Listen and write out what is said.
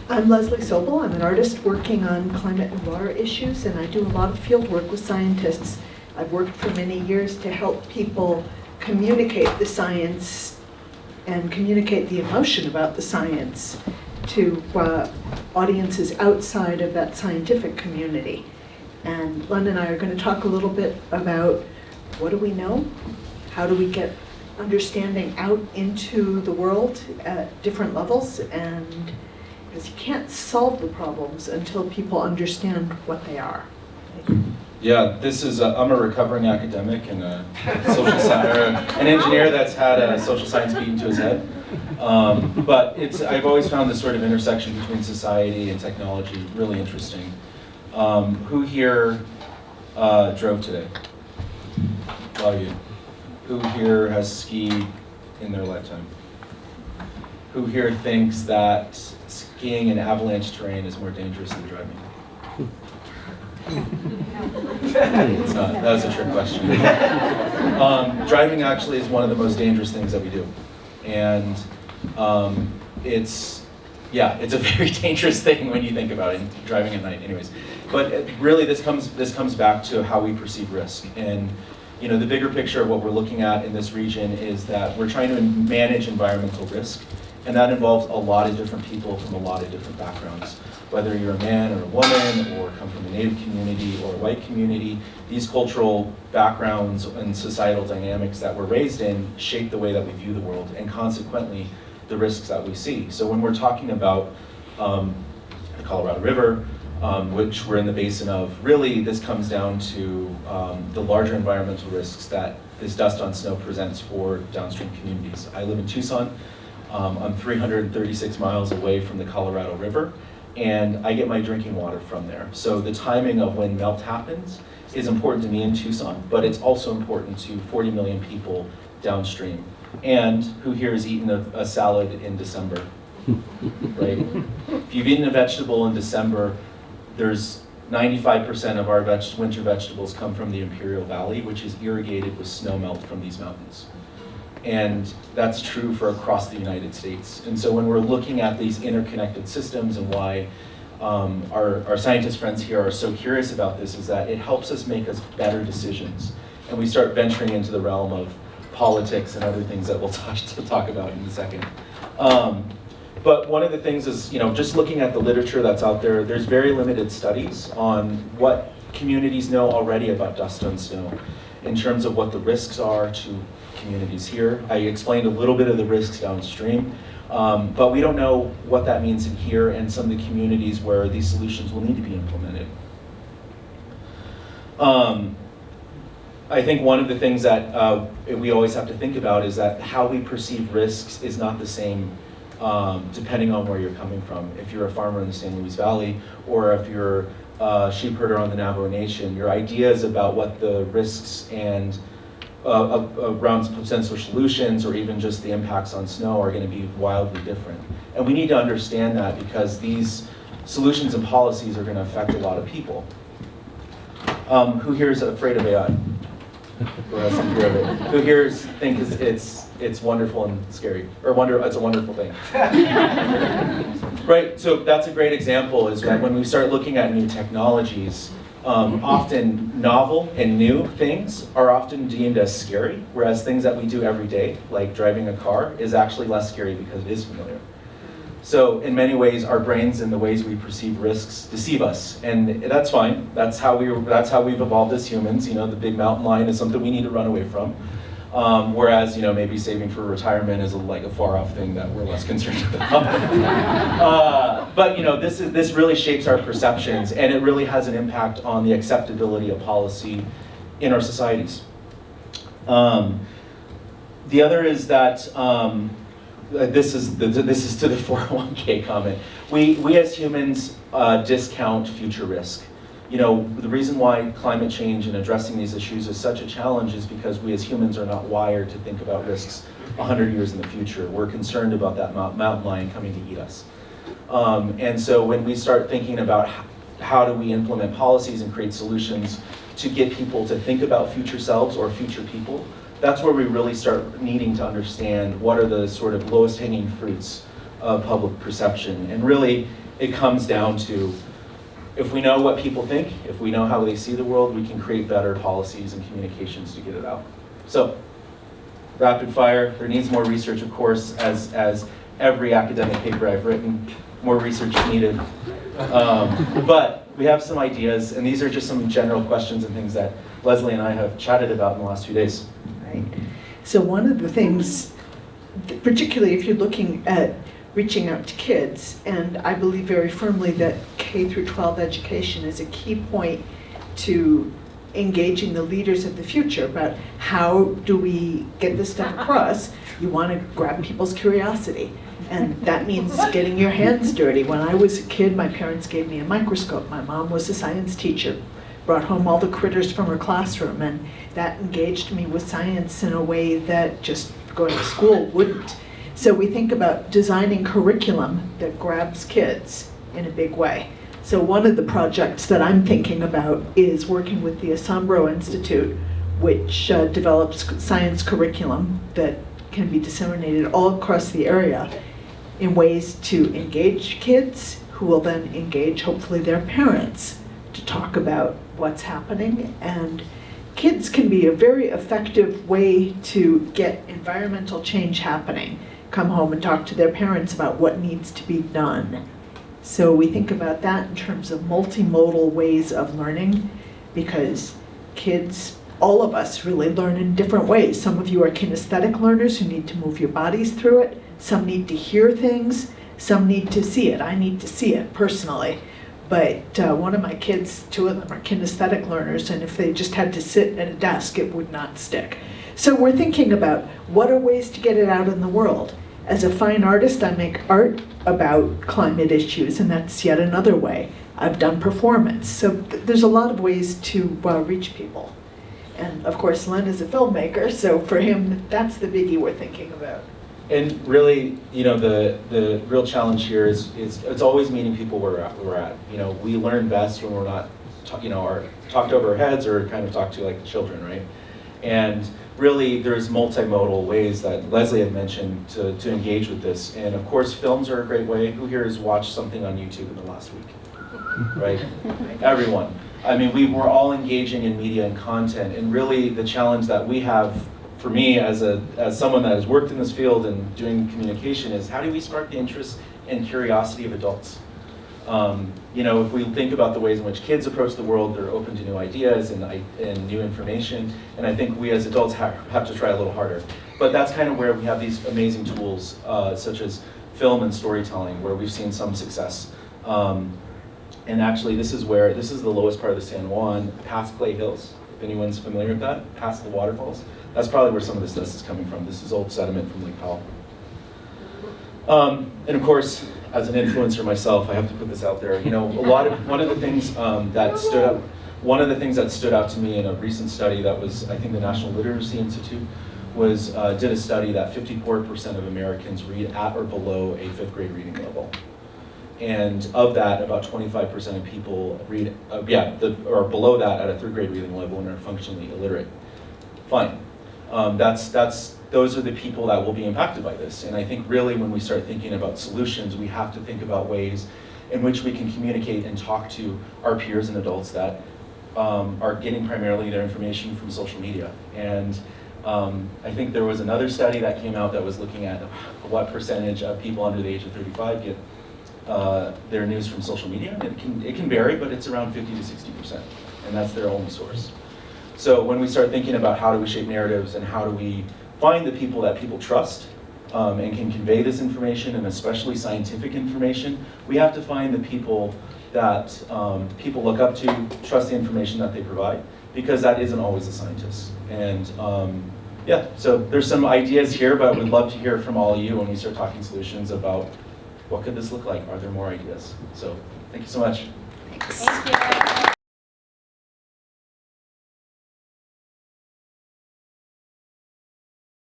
I'm Leslie Sobel. I'm an artist working on climate and water issues, and I do a lot of field work with scientists. I've worked for many years to help people communicate the science and communicate the emotion about the science to audiences outside of that scientific community. And Len and I are going to talk a little bit about what do we know, how do we get understanding out into the world at different levels, and because you can't solve the problems until people understand what they are. Yeah, this is, I'm a recovering academic and a social science, an engineer that's had a social science beaten to his head. But I've always found this sort of intersection between society and technology really interesting. Who here drove today? A lot of you. Who here has skied in their lifetime? Who here thinks that skiing in avalanche terrain is more dangerous than driving? It's not. That was a trick question. Driving actually is one of the most dangerous things that we do. And it's a very dangerous thing when you think about it, driving at night anyways. But really this comes back to how we perceive risk. And you know, the bigger picture of what we're looking at in this region is that we're trying to manage environmental risk. And that involves a lot of different people from a lot of different backgrounds. Whether you're a man or a woman, or come from a Native community or a white community, these cultural backgrounds and societal dynamics that we're raised in shape the way that we view the world, and consequently, the risks that we see. So when we're talking about the Colorado River, which we're in the basin of, really this comes down to the larger environmental risks that this dust on snow presents for downstream communities. I live in Tucson. I'm 336 miles away from the Colorado River, and I get my drinking water from there. So the timing of when melt happens is important to me in Tucson, but it's also important to 40 million people downstream. And who here has eaten a salad in December, right? If you've eaten a vegetable in December, there's 95% of our winter vegetables come from the Imperial Valley, which is irrigated with snow melt from these mountains. And that's true for across the United States. And so when we're looking at these interconnected systems and why our scientist friends here are so curious about this, is that it helps us make better decisions. And we start venturing into the realm of politics and other things that we'll talk about in a second. But one of the things is, you know, just looking at the literature that's out there, there's very limited studies on what communities know already about dust on snow in terms of what the risks are to communities here. I explained a little bit of the risks downstream, but we don't know what that means in here and some of the communities where these solutions will need to be implemented. I think one of the things that we always have to think about is that how we perceive risks is not the same depending on where you're coming from. If you're a farmer in the San Luis Valley, or if you're a sheep herder on the Navajo Nation, your ideas about what the risks and around potential solutions or even just the impacts on snow are going to be wildly different. And we need to understand that because these solutions and policies are going to affect a lot of people. Who here is afraid of AI? Or has some fear of it? Who here thinks it's wonderful and scary? Or it's a wonderful thing? Right, so that's a great example, is that when we start looking at new technologies, often novel and new things are often deemed as scary, whereas things that we do every day, like driving a car, is actually less scary because it is familiar. So in many ways, our brains and the ways we perceive risks deceive us, and that's fine. That's how we've evolved as humans. You know, the big mountain lion is something we need to run away from. Whereas, you know, maybe saving for retirement is like a far-off thing that we're less concerned about. But you know, this really shapes our perceptions, and it really has an impact on the acceptability of policy in our societies. The other is that this is to the 401k comment. We as humans discount future risk. You know, the reason why climate change and addressing these issues is such a challenge is because we as humans are not wired to think about risks 100 years in the future. We're concerned about that mountain lion coming to eat us. And so when we start thinking about how do we implement policies and create solutions to get people to think about future selves or future people, that's where we really start needing to understand what are the sort of lowest hanging fruits of public perception. And really, it comes down to, if we know what people think, if we know how they see the world, we can create better policies and communications to get it out. So, rapid fire, there needs more research, of course, as every academic paper I've written, more research is needed. But we have some ideas, and these are just some general questions and things that Leslie and I have chatted about in the last few days. Right. So one of the things, particularly if you're looking at reaching out to kids, and I believe very firmly that K through 12 education is a key point to engaging the leaders of the future about how do we get this stuff across. You want to grab people's curiosity, and that means getting your hands dirty. When I was a kid, my parents gave me a microscope. My mom was a science teacher, brought home all the critters from her classroom, and that engaged me with science in a way that just going to school wouldn't. So we think about designing curriculum that grabs kids in a big way. So one of the projects that I'm thinking about is working with the Asombro Institute, which develops science curriculum that can be disseminated all across the area in ways to engage kids, who will then engage, hopefully, their parents to talk about what's happening. And kids can be a very effective way to get environmental change happening. Come home and talk to their parents about what needs to be done. So we think about that in terms of multimodal ways of learning, because kids, all of us, really learn in different ways. Some of you are kinesthetic learners who need to move your bodies through it. Some need to hear things. Some need to see it. I need to see it personally. But one of my kids, 2 of them are kinesthetic learners, and if they just had to sit at a desk, it would not stick. So we're thinking about what are ways to get it out in the world. As a fine artist, I make art about climate issues, and that's yet another way. I've done performance. So there's a lot of ways to reach people. And of course, Len is a filmmaker, so for him, that's the biggie we're thinking about. And really, you know, the real challenge here is it's always meeting people where we're at. You know, we learn best when we're not, are talked over our heads or kind of talked to like children, right? And really, there's multimodal ways that Leslie had mentioned to engage with this. And of course, films are a great way. Who here has watched something on YouTube in the last week? Right? Everyone. I mean, we're all engaging in media and content. And really, the challenge that we have, for me as someone that has worked in this field and doing communication, is how do we spark the interest and curiosity of adults? You know, if we think about the ways in which kids approach the world, they're open to new ideas and new information, and I think we as adults have to try a little harder. But that's kind of where we have these amazing tools, such as film and storytelling, where we've seen some success. And actually, this is the lowest part of the San Juan, past Clay Hills. If anyone's familiar with that, past the waterfalls. That's probably where some of this dust is coming from. This is old sediment from Lake Powell. And of course, as an influencer myself, I have to put this out there. You know, one of the things that stood out to me in a recent study that was, I think, the National Literacy Institute did a study that 54% of Americans read at or below a 5th grade reading level. And of that, about 25% of people read, or below that at a 3rd grade reading level and are functionally illiterate. Fine. Those are the people that will be impacted by this. And I think really when we start thinking about solutions, we have to think about ways in which we can communicate and talk to our peers and adults that are getting primarily their information from social media. And I think there was another study that came out that was looking at what percentage of people under the age of 35 get their news from social media. It can vary, but it's around 50 to 60%, and that's their only source. So when we start thinking about how do we shape narratives and how do we find the people that people trust and can convey this information, and especially scientific information, we have to find the people that people look up to, trust the information that they provide, because that isn't always the scientists. And yeah, so there's some ideas here, but we'd love to hear from all of you when we start talking solutions about what could this look like? Are there more ideas? So thank you so much. Thanks. Thank you.